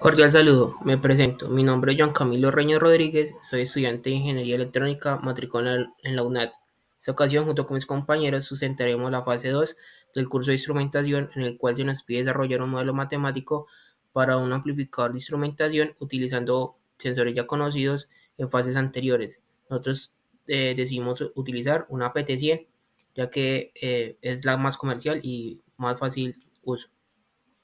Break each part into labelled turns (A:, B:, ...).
A: Cordial saludo, me presento. Mi nombre es Juan Camilo Reño Rodríguez, soy estudiante de Ingeniería Electrónica matriculado en la UNAD. Esta ocasión, junto con mis compañeros, sustentaremos la fase 2 del curso de instrumentación, en el cual se nos pide desarrollar un modelo matemático para un amplificador de instrumentación utilizando sensores ya conocidos en fases anteriores. Nosotros decidimos utilizar una PT100, ya que es la más comercial y más fácil uso.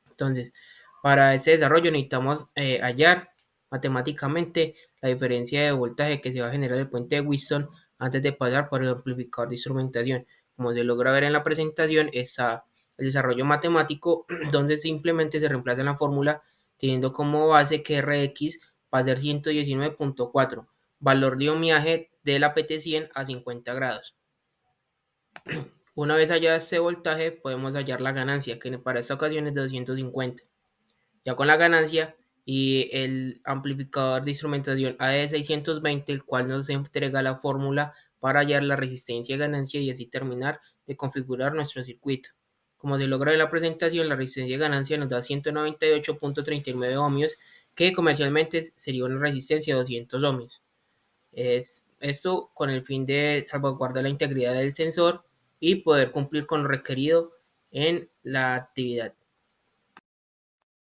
A: Entonces, para ese desarrollo necesitamos hallar matemáticamente la diferencia de voltaje que se va a generar el puente de Wheatstone antes de pasar por el amplificador de instrumentación. Como se logra ver en la presentación, está el desarrollo matemático donde simplemente se reemplaza la fórmula teniendo como base que Rx va a ser 119.4, valor de ohmiaje de la PT100 a 50 grados. Una vez hallado este voltaje, podemos hallar la ganancia, que para esta ocasión es de 250. Ya con la ganancia y el amplificador de instrumentación AD620, el cual nos entrega la fórmula para hallar la resistencia de ganancia y así terminar de configurar nuestro circuito. Como se logra en la presentación, la resistencia de ganancia nos da 198.39 ohmios, que comercialmente sería una resistencia de 200 ohmios. Es esto con el fin de salvaguardar la integridad del sensor y poder cumplir con lo requerido en la actividad.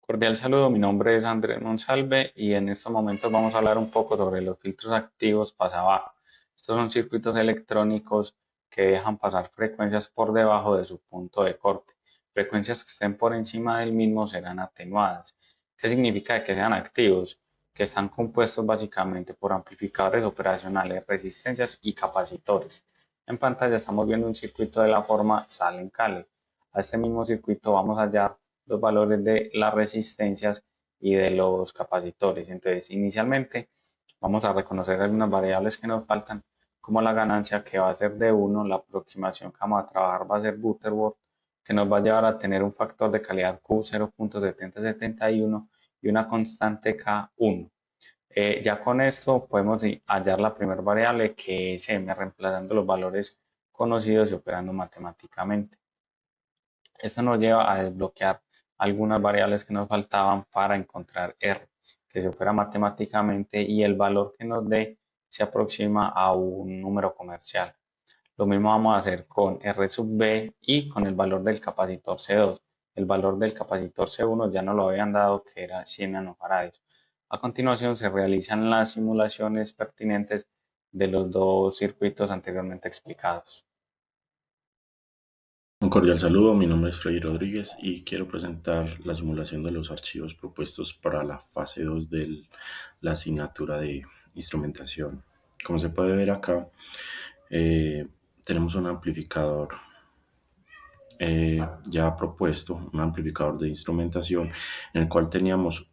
B: Cordial saludo, mi nombre es Andrés Monsalve y en estos momentos vamos a hablar un poco sobre los filtros activos pasabajo. Estos son circuitos electrónicos que dejan pasar frecuencias por debajo de su punto de corte. Frecuencias que estén por encima del mismo serán atenuadas. ¿Qué significa que sean activos? Que están compuestos básicamente por amplificadores operacionales, resistencias y capacitores. En pantalla estamos viendo un circuito de la forma Salem-Kale. A este mismo circuito vamos a hallar los valores de las resistencias y de los capacitores. Entonces, inicialmente vamos a reconocer algunas variables que nos faltan, como la ganancia que va a ser de 1, la aproximación que vamos a trabajar va a ser Butterworth, que nos va a llevar a tener un factor de calidad Q 0.7071 y una constante K 1. Ya con esto podemos hallar la primera variable que es M, reemplazando los valores conocidos y operando matemáticamente. Esto nos lleva a desbloquear algunas variables que nos faltaban para encontrar R, que se opera matemáticamente y el valor que nos dé se aproxima a un número comercial. Lo mismo vamos a hacer con R sub B y con el valor del capacitor C2. El valor del capacitor C1 ya nos lo habían dado, que era 100 nanofarads. A continuación se realizan las simulaciones pertinentes de los dos circuitos anteriormente explicados.
C: Un cordial saludo, mi nombre es Freddy Rodríguez y quiero presentar la simulación de los archivos propuestos para la fase 2 de la asignatura de instrumentación. Como se puede ver acá, tenemos un amplificador ya propuesto, un amplificador de instrumentación en el cual teníamos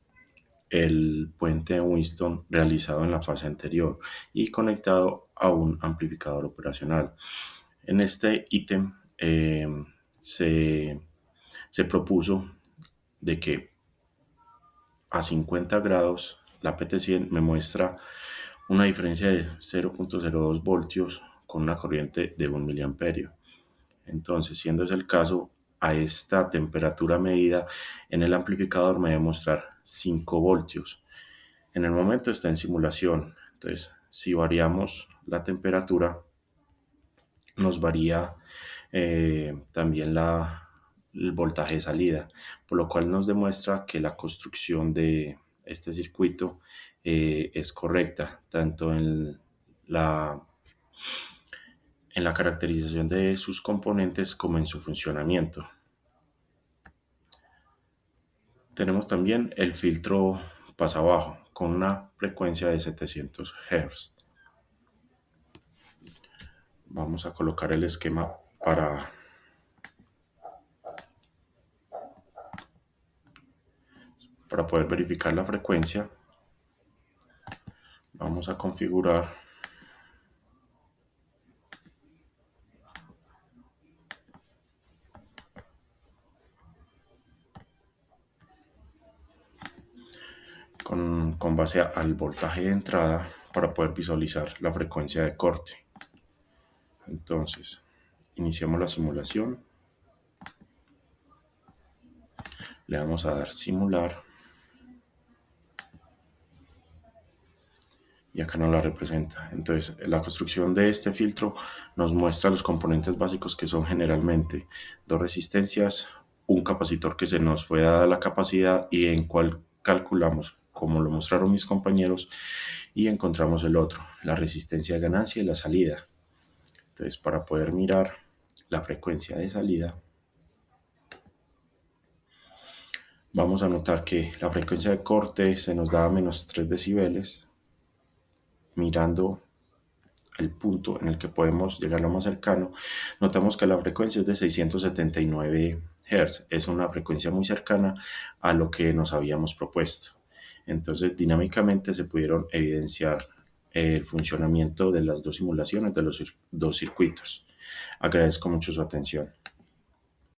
C: el puente de Wheatstone realizado en la fase anterior y conectado a un amplificador operacional. En este ítem se propuso de que a 50 grados la PT100 me muestra una diferencia de 0.02 voltios con una corriente de 1 miliamperio. Entonces, siendo ese el caso, a esta temperatura medida en el amplificador me debe mostrar 5 voltios. En el momento está en simulación, entonces si variamos la temperatura, nos varía también el voltaje de salida, por lo cual nos demuestra que la construcción de este circuito es correcta, tanto en la caracterización de sus componentes como en su funcionamiento. Tenemos también el filtro pasabajo con una frecuencia de 700 Hz. Vamos a colocar el esquema para poder verificar la frecuencia. Vamos a configurar con base al voltaje de entrada para poder visualizar la frecuencia de corte. Entonces, iniciamos la simulación. Le vamos a dar simular. y acá no la representa. Entonces, la construcción de este filtro nos muestra los componentes básicos, que son generalmente dos resistencias, un capacitor que se nos fue dada la capacidad y en cual calculamos, como lo mostraron mis compañeros, y encontramos el otro, la resistencia de ganancia y la salida. Entonces, para poder mirar la frecuencia de salida, vamos a notar que la frecuencia de corte se nos da a menos 3 decibeles. Mirando el punto en el que podemos llegar lo más cercano, notamos que la frecuencia es de 679 Hz. Es una frecuencia muy cercana a lo que nos habíamos propuesto. Entonces, dinámicamente se pudieron evidenciar el funcionamiento de las dos simulaciones de los dos circuitos. Agradezco mucho su atención.